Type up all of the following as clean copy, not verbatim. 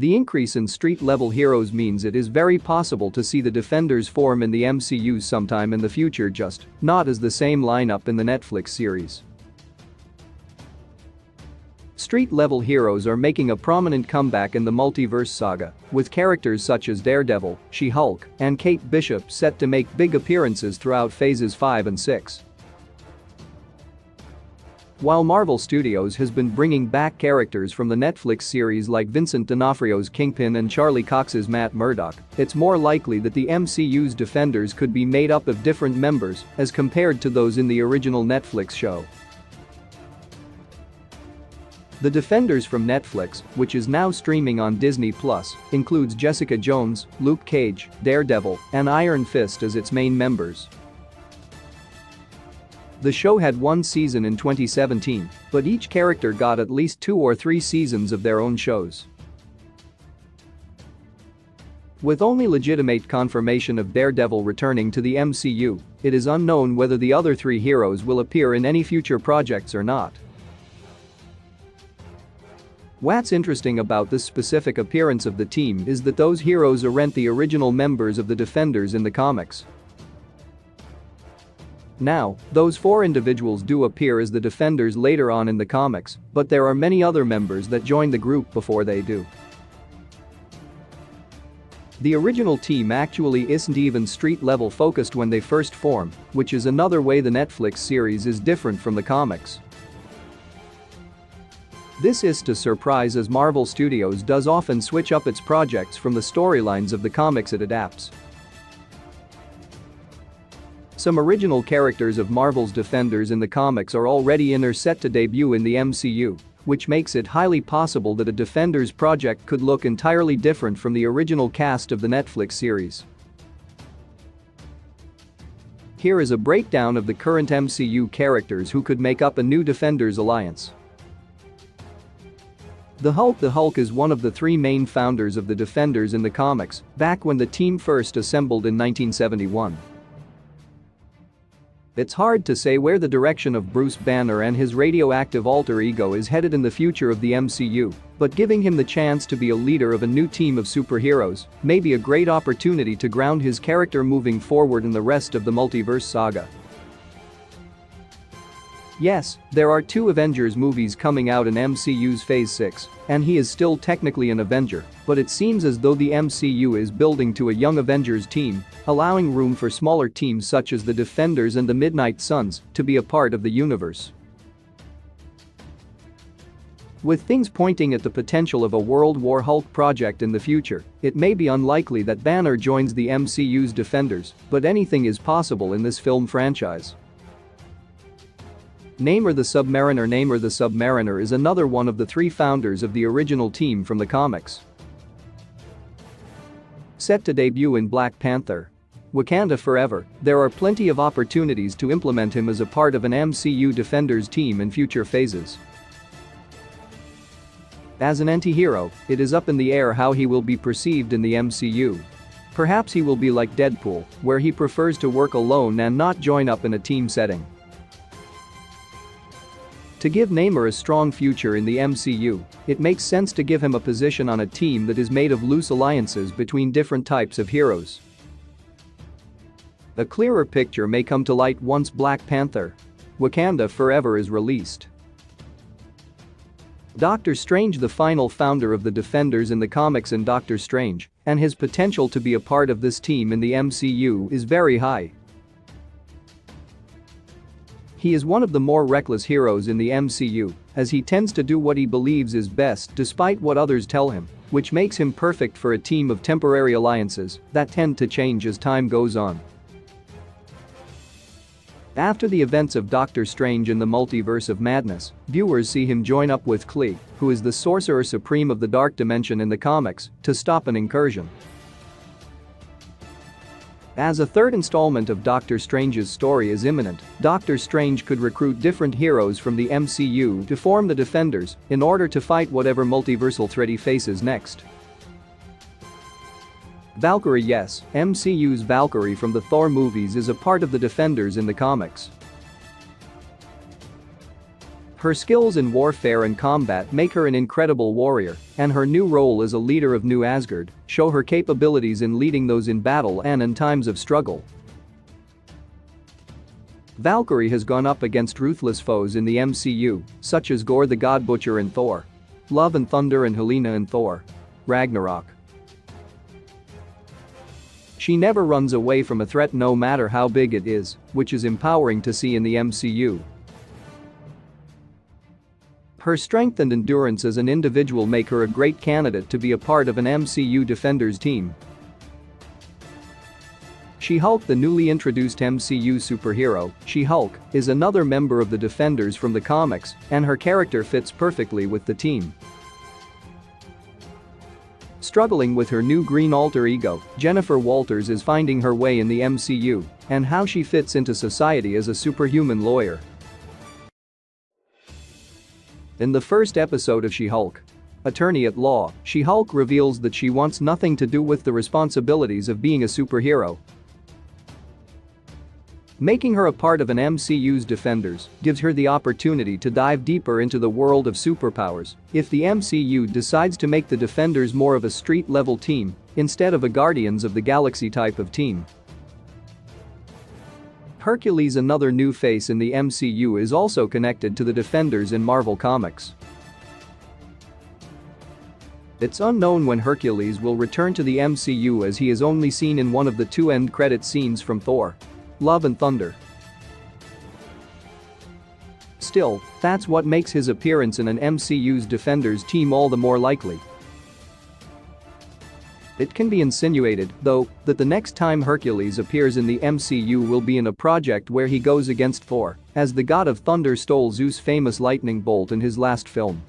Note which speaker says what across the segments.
Speaker 1: The increase in street-level heroes means it is very possible to see the Defenders form in the MCU sometime in the future, just not as the same lineup in the Netflix series. Street-level heroes are making a prominent comeback in the multiverse saga, with characters such as Daredevil, She-Hulk, and Kate Bishop set to make big appearances throughout phases 5 and 6. While Marvel Studios has been bringing back characters from the Netflix series like Vincent D'Onofrio's Kingpin and Charlie Cox's Matt Murdock, it's more likely that the MCU's Defenders could be made up of different members as compared to those in the original Netflix show. The Defenders from Netflix, which is now streaming on Disney+, includes Jessica Jones, Luke Cage, Daredevil, and Iron Fist as its main members. The show had one season in 2017, but each character got at least 2 or 3 seasons of their own shows. With only legitimate confirmation of Daredevil returning to the MCU, it is unknown whether the other 3 heroes will appear in any future projects or not. What's interesting about this specific appearance of the team is that those heroes aren't the original members of the Defenders in the comics. Now, those 4 individuals do appear as the Defenders later on in the comics, but there are many other members that join the group before they do. The original team actually isn't even street-level focused when they first form, which is another way the Netflix series is different from the comics. This is to surprise, as Marvel Studios does often switch up its projects from the storylines of the comics it adapts. Some original characters of Marvel's Defenders in the comics are already in or set to debut in the MCU, which makes it highly possible that a Defenders project could look entirely different from the original cast of the Netflix series. Here is a breakdown of the current MCU characters who could make up a new Defenders alliance. The Hulk is one of the 3 main founders of the Defenders in the comics, back when the team first assembled in 1971. It's hard to say where the direction of Bruce Banner and his radioactive alter ego is headed in the future of the MCU, but giving him the chance to be a leader of a new team of superheroes may be a great opportunity to ground his character moving forward in the rest of the multiverse saga. Yes, there are 2 Avengers movies coming out in MCU's Phase 6, and he is still technically an Avenger, but it seems as though the MCU is building to a young Avengers team, allowing room for smaller teams such as the Defenders and the Midnight Suns to be a part of the universe. With things pointing at the potential of a World War Hulk project in the future, it may be unlikely that Banner joins the MCU's Defenders, but anything is possible in this film franchise. Namor the Submariner is another one of the 3 founders of the original team from the comics. Set to debut in Black Panther: Wakanda Forever, there are plenty of opportunities to implement him as a part of an MCU Defenders team in future phases. As an anti-hero, it is up in the air how he will be perceived in the MCU. Perhaps he will be like Deadpool, where he prefers to work alone and not join up in a team setting. To give Namor a strong future in the MCU, it makes sense to give him a position on a team that is made of loose alliances between different types of heroes. A clearer picture may come to light once Black Panther: Wakanda Forever is released. Doctor Strange, the final founder of the Defenders in the comics in Doctor Strange, and his potential to be a part of this team in the MCU is very high. He is one of the more reckless heroes in the MCU, as he tends to do what he believes is best despite what others tell him, which makes him perfect for a team of temporary alliances that tend to change as time goes on. After the events of Doctor Strange in the Multiverse of Madness, viewers see him join up with Klee, who is the Sorcerer Supreme of the Dark Dimension in the comics, to stop an incursion. As a 3rd installment of Doctor Strange's story is imminent, Doctor Strange could recruit different heroes from the MCU to form the Defenders in order to fight whatever multiversal threat he faces next. Valkyrie: yes, MCU's Valkyrie from the Thor movies is a part of the Defenders in the comics. Her skills in warfare and combat make her an incredible warrior, and her new role as a leader of New Asgard show her capabilities in leading those in battle and in times of struggle. Valkyrie has gone up against ruthless foes in the MCU, such as Gore the God Butcher in Thor, Love and Thunder and Helena in Thor Ragnarok. She never runs away from a threat no matter how big it is, which is empowering to see in the MCU. Her strength and endurance as an individual make her a great candidate to be a part of an MCU Defenders team. She-Hulk, the newly introduced MCU superhero, She-Hulk, is another member of the Defenders from the comics, and her character fits perfectly with the team. Struggling with her new green alter ego, Jennifer Walters is finding her way in the MCU and how she fits into society as a superhuman lawyer. In the first episode of She-Hulk, Attorney at Law, She-Hulk reveals that she wants nothing to do with the responsibilities of being a superhero. Making her a part of an MCU's Defenders gives her the opportunity to dive deeper into the world of superpowers if the MCU decides to make the Defenders more of a street-level team instead of a Guardians of the Galaxy type of team. Hercules, another new face in the MCU, is also connected to the Defenders in Marvel Comics. It's unknown when Hercules will return to the MCU, as he is only seen in one of the two end credit scenes from Thor: Love and Thunder. Still, that's what makes his appearance in an MCU's Defenders team all the more likely. It can be insinuated, though, that the next time Hercules appears in the MCU will be in a project where he goes against Thor, as the god of thunder stole Zeus' famous lightning bolt in his last film.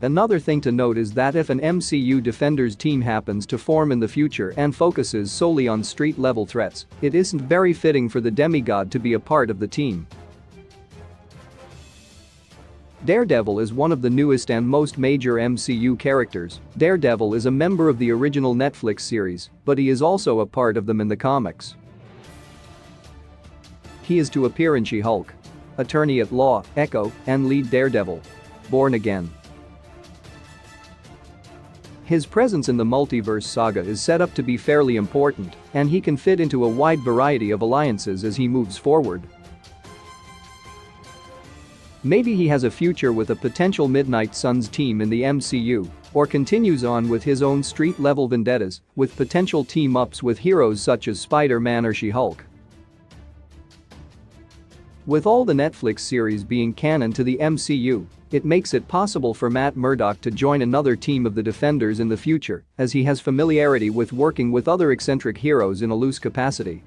Speaker 1: Another thing to note is that if an MCU Defenders team happens to form in the future and focuses solely on street-level threats, it isn't very fitting for the demigod to be a part of the team. Daredevil is one of the newest and most major MCU characters. Daredevil is a member of the original Netflix series, but he is also a part of them in the comics. He is to appear in She-Hulk, Attorney at Law, Echo, and lead Daredevil: Born Again. His presence in the multiverse saga is set up to be fairly important, and he can fit into a wide variety of alliances as he moves forward. Maybe he has a future with a potential Midnight Suns team in the MCU, or continues on with his own street-level vendettas, with potential team-ups with heroes such as Spider-Man or She-Hulk. With all the Netflix series being canon to the MCU, it makes it possible for Matt Murdock to join another team of the Defenders in the future, as he has familiarity with working with other eccentric heroes in a loose capacity.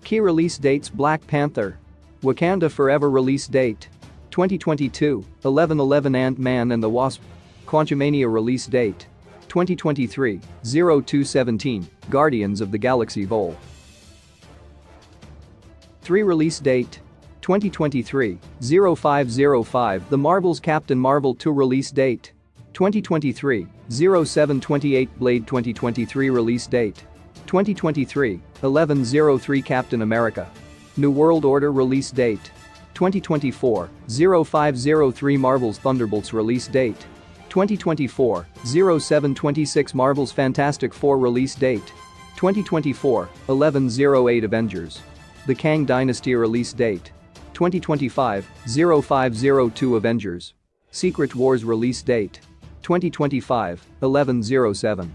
Speaker 1: Key release dates: Black Panther, Wakanda Forever release date: 2022, 11/11. Ant-Man and the Wasp, Quantumania release date: 2023, 02/17, Guardians of the Galaxy Vol. 3 release date: 2023, 05/05. The Marvels Captain Marvel 2 release date: 2023, 07/28. Blade 2023 release date: 2023, 11/03. Captain America: New World Order release date: 2024, 05/03. Marvel's Thunderbolts release date: 2024, 07/26. Marvel's Fantastic Four release date: 2024, 11/08. Avengers: The Kang Dynasty release date: 2025, 05/02. Avengers: Secret Wars release date: 2025, 11/07.